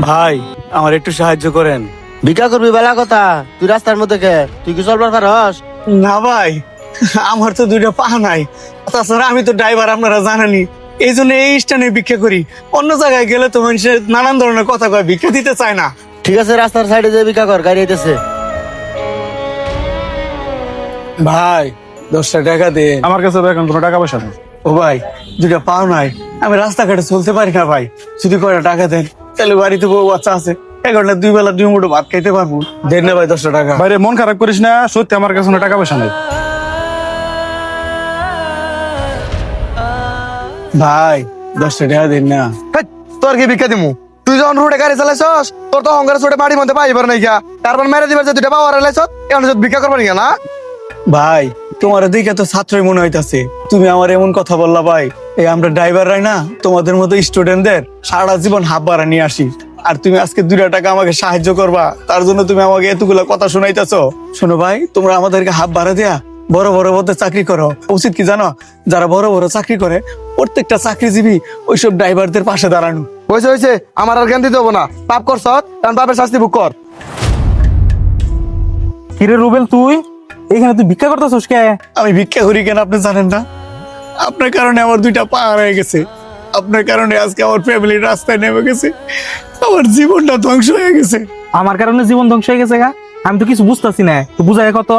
ভাই আমার একটু সাহায্য করেন। ভিক্ষা করবি বেলা কথা, তুই রাস্তার মধ্যে কে? তুই কি চলবার পারস? না ভাই, আমার তো দুইটা পা নাই, তাছাড়া আমি তো ড্রাইভার, আপনারা জানেনই। এই জন্য এই স্ট্যান্ডে ভিক্ষা করি। অন্য জায়গায় গেলে তো মানুষের নানান ধরনের কথা কয়, ভিক্ষা দিতে চায় না। ঠিক আছে, রাস্তার সাইডে যে ভিক্ষা কর, গাড়ি আইতেছে। ভাই 10টা টাকা দে। আমার কাছে তো এখন কোনো টাকা পয়সা নেই। ও ভাই, দুইটা পাও নাই, আমি রাস্তাঘাটে চলতে পারি না ভাই। যদি কয়টা টাকা দেন তাহলে বাড়িতে বউ বাচ্চা আছে, এক ঘন্টা 2 বেলা 2 মুঠো ভাত খাইতে পারবো। দেন না ভাই 10টা টাকা। বাইরে মন খারাপ করিস না, সত্যি আমার কাছে কোনো টাকা পয়সা নেই। ভাই 10টা টাকা দেন না। তোর কি ভিক্ষা দিমু? তুই যখন রোডে গাড়ি চালাইছস, তোর তো অহংকার ছোটে বাড়ির মধ্যে পাইবার নাই গা। তারপর মেরে দিবার যে দুটা পাওয়ার লাইছস, এখন ভিক্ষা করবার গিয়া না? ভাই তোমার দিকে তো ছাত্রই মনে হইতাছে, তুমি আমার এমন কথা বললা ভাই। এই আমরা ড্রাইভাররাই না তোমাদের মতো স্টুডেন্টদের সারা জীবন হাফ ভাড়া নিয়ে আসি, আর তুমি আজকে 2টা টাকা আমাকে সাহায্য করবা, তার জন্য তুমি আমাকে এতগুলা কথা শোনাইতেছো। শোনো ভাই, তোমরা আমাদেরকে হাফ ভাড়া দেয়া বড় বড় পদে চাকরি করো। উচিত কি জানো, যারা বড় বড় চাকরি করে প্রত্যেকটা চাকরিজীবী ওইসব ড্রাইভারদের পাশে দাঁড়ানো। হয়েছে হয়েছে, আমার আর জ্ঞান দিতে হবো না। পাপ করছ, কারণ পাপের শাস্তি ভোগ কর। কিরে রুবেল, তুই এখানে তুই ভিক্ষা করতেছিস কে? আমি ভিক্ষা করি কেন আপনি জানেন না? আপনার কারণে আমার 2টা পা হয়ে গেছে, আপনার কারণে আজকে আমার ফ্যামিলির রাস্তায় নেমে গেছে, আমার জীবনটা ধ্বংস হয়ে গেছে। আমার কারণে জীবন ধ্বংস হয়ে গেছে গা? আমি তো কিছু বুঝতেছি না, তুই বুঝাই কত।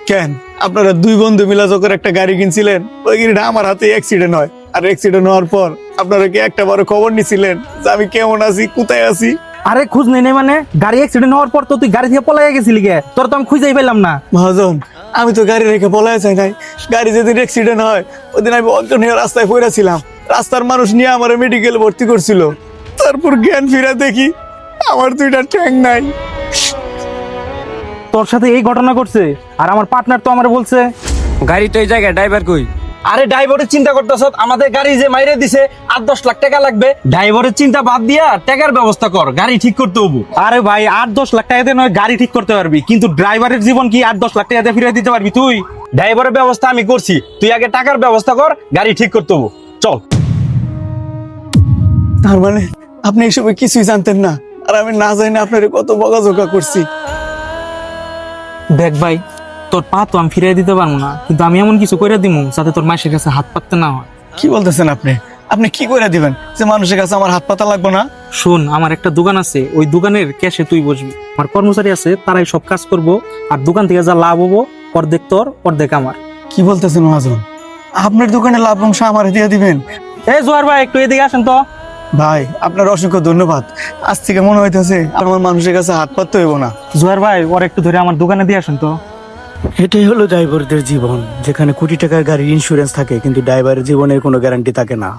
কেন আপনারা 2 বন্ধু মিলা যখন একটা গাড়ি কিনছিলেন, ওই গাড়িটা আমার হাতে অ্যাক্সিডেন্ট হয়, আর অ্যাক্সিডেন্ট হওয়ার পর আপনারা কি একটা বড় খবর নিছিলেন যে আমি কেমন আছি, কোথায় আছি? আরে খোঁজ নেই মানে গাড়ি অ্যাক্সিডেন্ট হওয়ার পর তো তুই গাড়ি থেকে পলাই গেছিলি গে, তোর তো আমি খুঁজেই পেলাম না। মহাজন, আমি তো গাড়ি রেখে পলায় যাই নাই। গাড়ি যেদিন অ্যাক্সিডেন্ট হয় ওইদিন আমি অজ্ঞান হয়ে রাস্তায় পড়েছিলাম, রাস্তার মানুষ নিয়ে আমার মেডিকেল ভর্তি করছিল। তারপর জ্ঞান ফিরা দেখি আমার 2টা ট্যাং নাই। তোর সাথে এই ঘটনা ঘটছে, আর আমার পার্টনার তো আমার বলছে গাড়ি তো এই জায়গায়, ড্রাইভার কই? আরে ড্রাইভারের চিন্তা করতেছ, আমাদের গাড়ি যে মাইরে দিছে 8-10 লাখ টাকা লাগবে। ড্রাইভারের চিন্তা বাদ দিয়া টাকার ব্যবস্থা কর, গাড়ি ঠিক করতে হবো। আরে ভাই 8-10 লাখ টাকা দিয়ে নয় গাড়ি ঠিক করতে পারবি, কিন্তু ড্রাইভারের জীবন কি 8-10 লাখ টাকা দিয়ে ফিরিয়ে দিতে পারবি তুই? ড্রাইভারের ব্যবস্থা আমি করছি, তুই আগে টাকার ব্যবস্থা কর, গাড়ি ঠিক করতে হবো। চল। তার মানে আপনি এসবে কিছুই জানতেন না, আর আমি না জানি আপনার কত বকাঝকা করছি। দেখ ভাই, তোর পা তো আমি ফিরিয়ে দিতে পারবো না, কিন্তু আমি এমন কিছু করে দিমু যাতে তোর মাসের কাছে হাত পাততে না হয়। কি বলতেছেন আপনি? আপনি কি করে দিবেন যে মানুষের কাছে আমার হাত পাতা লাগবে না? শোন, আমার একটা দোকান আছে, ওই দোকানের ক্যাশে তুই বসবি, আমার কর্মচারী আছে তারাই সব কাজ করবো, আর দোকান থেকে যা লাভ হবো অর্ধেক তোর অর্ধেক আমার। কি বলতেছেন মহাজন, আপনার দোকানে লাভ অংশ আমার দিয়ে দিবেন? এই জোয়ার ভাই, একটু এদিকে আসেন তো। ভাই আপনার অসংখ্য ধন্যবাদ। আজ থেকে মনে হইতেছে আমার মানুষের কাছে হাত পাততে হইব না। জোয়ার ভাই, ওর একটু ধরে আমার দোকানে দিয়ে আসেন তো। এটাই হলো ড্রাইভারদের জীবন, যেখানে কোটি টাকার গাড়ির ইন্স্যুরেন্স থাকে কিন্তু ড্রাইভারের জীবনের কোনো গ্যারান্টি থাকে না।